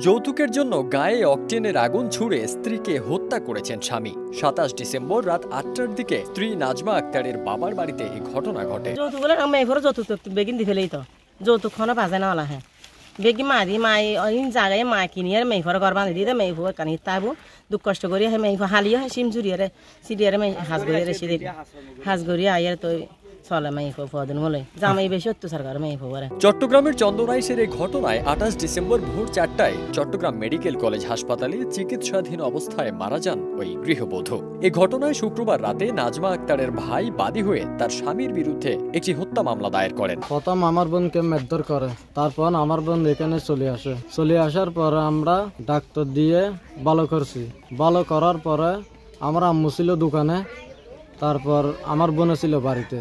যৌতুকের জন্য গায়ে অকটেনের আগুন ছুড়ে স্ত্রীকে হত্যা করেছেন স্বামী। ২৭ ডিসেম্বর রাত ৮টার দিকে স্ত্রী নাজমা আক্তারের বাবার বাড়িতে এই ঘটনা ঘটে। যৌতুক বাজে না হলা হ্যাঁ বেগি মারি মাই জায়গায় মা কিনিয়ে মেইফর ঘর বাঁধি দিয়ে মেইফর কানি তাবো দুঃখ কষ্ট করি মেইফর হালিয়ে সিম জুড়িয়ে সিডিয়ারে হাঁস গড়িয়ে সিডি হাঁস গড়িয়ে আইয়ার তো চলে মেইফর পদিন বলে জামাই বেশি অত্যাচার করে মেইফর। চট্টগ্রামের চন্দনাইশের এই ঘটনায় ২৮ ডিসেম্বর ভোর ৪টায় চট্টগ্রাম মেডিকেল কলেজ হাসপাতালে চিকিৎসাধীন অবস্থায় মারা যান ওই গৃহবধূ। এই ঘটনায় শুক্রবার রাতে নাজমা আক্তারের ভাই বাদী হয়ে তার স্বামীর বিরুদ্ধে একটি হত্যা মামলা দায়ের করেন। প্রথম আমার বোনকে মারধর করে, তারপর আমার বোন এখানে চলে আসার পরে আমরা ডাক্তার দিয়ে ভালো করছি। ভালো করার পরে আমার আম্মু ছিল দোকানে, তারপর আমার বোন ছিল বাড়িতে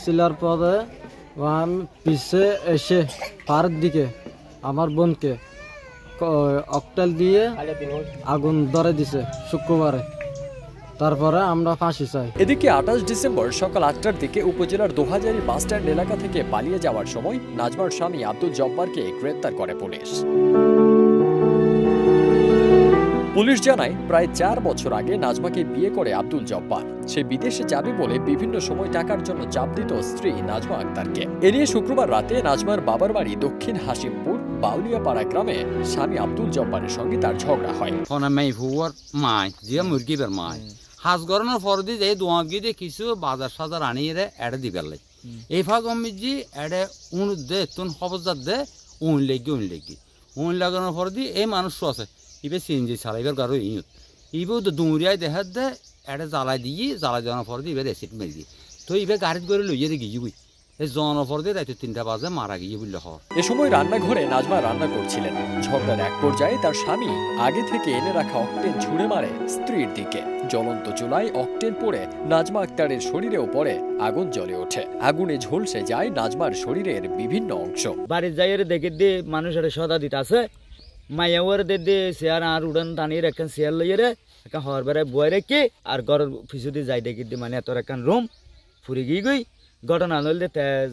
ছিলার পরে পিছে এসে পার দিকে আমার বোনকে অকটেল দিয়ে আগুন ধরে দিছে শুক্রবারে। তারপরে আমরা ফাঁসি চাই। এদিকে ২৮ ডিসেম্বর সকাল ৮টার দিকে উপজেলার দোহাজারী বাসস্ট্যান্ড এলাকা থেকে পালিয়ে যাওয়ার সময় নাজমার স্বামী আব্দুল জব্বারকে গ্রেপ্তার করে পুলিশ। পুলিশ জানায় প্রায় ৪ বছর আগে নাজমাকে বিয়ে করে আব্দুল জব্বার। সে বিদেশে যাবে বলে বিভিন্ন সময় টাকার জন্য চাপ দিত স্ত্রী নাজমা আক্তারকে। এ নিয়ে শুক্রবার রাতে নাজমার বাবার বাড়ি দক্ষিণ হাসিমপুর বাউলিয়াপাড়া গ্রামে স্বামী আব্দুল জব্বারের সঙ্গে তার ঝগড়া হয়। হাঁস গরনের ফরদি যে দোয়াগি দিয়ে কিছু বাজার সাজার আনিয়ে এড়ে দিবে এই ফাগমিজি এড়ে উন দে তুন হবজার দে উন লাগানোর ফরদি এই মানুষ আছে ইবে সিএনজি চালাইবার গারো ইউত ইবেও তো দুমুরিয়ায় দেখার দে এড়ে জ্বালাই দেওয়ার ফরদি ইবে এসিড মেরে দিয়ে তো ইবে গাড়িত করে লইয়ে দিয়ে গিয়ে এই জনের ফরদি রাতে ৩টা বাজে মারা গিয়ে বললে হওয়ার। এ সময় রান্নাঘরে নাজমা রান্না করছিলেন। ঝগড়ার এক পর্যায়ে তার স্বামী আগে থেকে এনে রাখা অকটেন ছুঁড়ে মারে স্ত্রীর দিকে। জ্বলন্ত চুলায় অকটেন পড়ে নাজমা আক্তারের শরীরেও পড়ে আগুন জ্বলে ওঠে। আগুনে ঝলসে যায় নাজমার শরীরের বিভিন্ন অংশ। বাড়ির যাই দেখে দিয়ে মানুষের সদা দিতে আছে মাইয়াওয়ার দে চেয়ার আর উড়ান টানিয়ে একখান চেয়ার লইয়ে রে একটা হর বেড়ায় বয়ে রেখে আর ঘরের পিছু দিয়ে যাই দেখি দিয়ে মানে এত একখান রুম ফুরি গিয়ে ঘটনা নইলে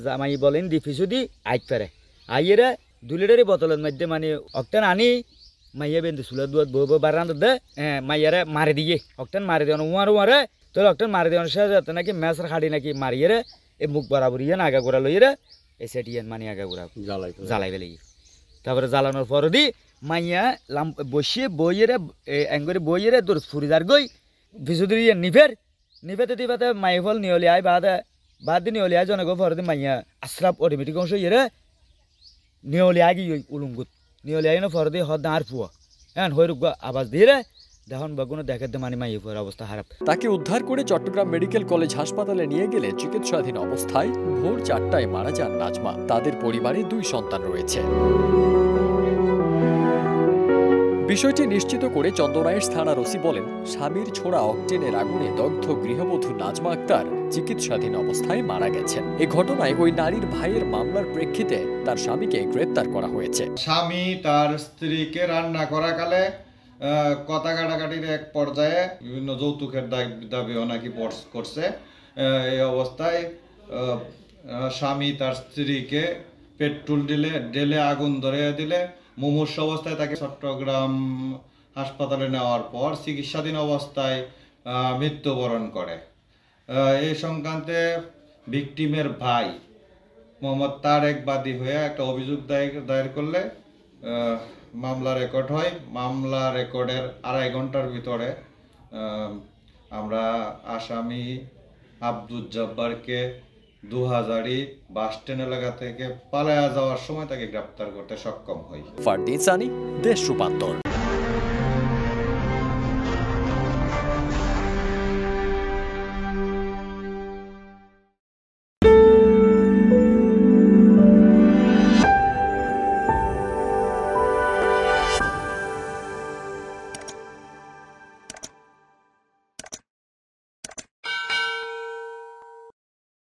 জামাই বলেন দি পিছু দি আইক ফেরে আইয়ে রে ২ লিটারের বোতলের মধ্যে মানে অকটেন আনি মাইয়া বেঁধে চুলা দুয়াত বউ বারান্দার দে মাইয়ারে মারি দিয়ে অকটেন মারি দেওয়ানো উমারে তোর অকটেন মারি দেওয়ানো শেষ যাতে নাকি ম্যাচের খাড়ি নাকি মারিয়ে রে এই মুখ বরাবর ইয়ে আগা গোড়া লইয়ে রে এই সেটিয়েন মানে আগা গোড়া জ্বালাই ফেলে তারপরে জ্বালানোর পর দি মাইয়া লাম বসিয়ে বইয়েরে এঙ্গরে বইয়েরে তোর ফুরিদার গই পিছু দিয়ে নিফেতে দিবাতে মাই ফল নিয়লি আয় বাদ দিয়ে নিয়লি আয় জনক ফরদি মাইয়া আশ্রাপ অটোমেটিক অংশ ইয়ে নিয়লি আগি উলুঙ্গুত নিয়লি আই ফরদি হদ আর ফুয়া হ্যাঁ হয়ে রুক আবাস দিয়ে রে দেখুন বাগুনো দেখাতে মানে মাইয়ের অবস্থা খারাপ। তাকে উদ্ধার করে চট্টগ্রাম মেডিকেল কলেজ হাসপাতালে নিয়ে গেলে চিকিৎসাধীন অবস্থায় ভোর ৪টায় মারা যান নাজমা। তাদের পরিবারে ২ সন্তান রয়েছে। বিষয়টি নিশ্চিত করে চন্দনাইশ থানার ওসি বলেন, স্বামীর ছোড়া অকটেনের আগুনে দগ্ধ গৃহবধূ নাজমা আক্তার চিকিৎসাধীন অবস্থায় মারা গেছেন। এই ঘটনায় ওই নারীর ভাইয়ের মামলার প্রেক্ষিতে তার স্বামীকে গ্রেপ্তার করা হয়েছে। স্বামী তার স্ত্রীকে রান্না করা কালে কথা কাটাকাটির এক পর্যায়ে বিভিন্ন যৌতুকের দাবিও নাকি করছে। এই অবস্থায় স্বামী তার স্ত্রীকে পেট্রোল ঢেলে আগুন ধরিয়ে দিলে মুমূর্ষু অবস্থায় তাকে চট্টগ্রাম হাসপাতালে নেওয়ার পর চিকিৎসাধীন অবস্থায় মৃত্যুবরণ করে। এই সংক্রান্তে ভিকটিমের ভাই মোহাম্মদ তারেক বাদী হয়ে একটা অভিযোগ দায়ের করলে মামলা রেকর্ড হয়। মামলা রেকর্ডের ২.৫ ঘন্টার ভিতরে আমরা আসামি আব্দুল জব্বারকে দোহাজারী বাসস্ট্যান্ড এলাকা থেকে পালায়া যাওয়ার সময় তাকে গ্রেপ্তার করতে সক্ষম হই। ফারদিন সানি, দেশ রূপান্তর।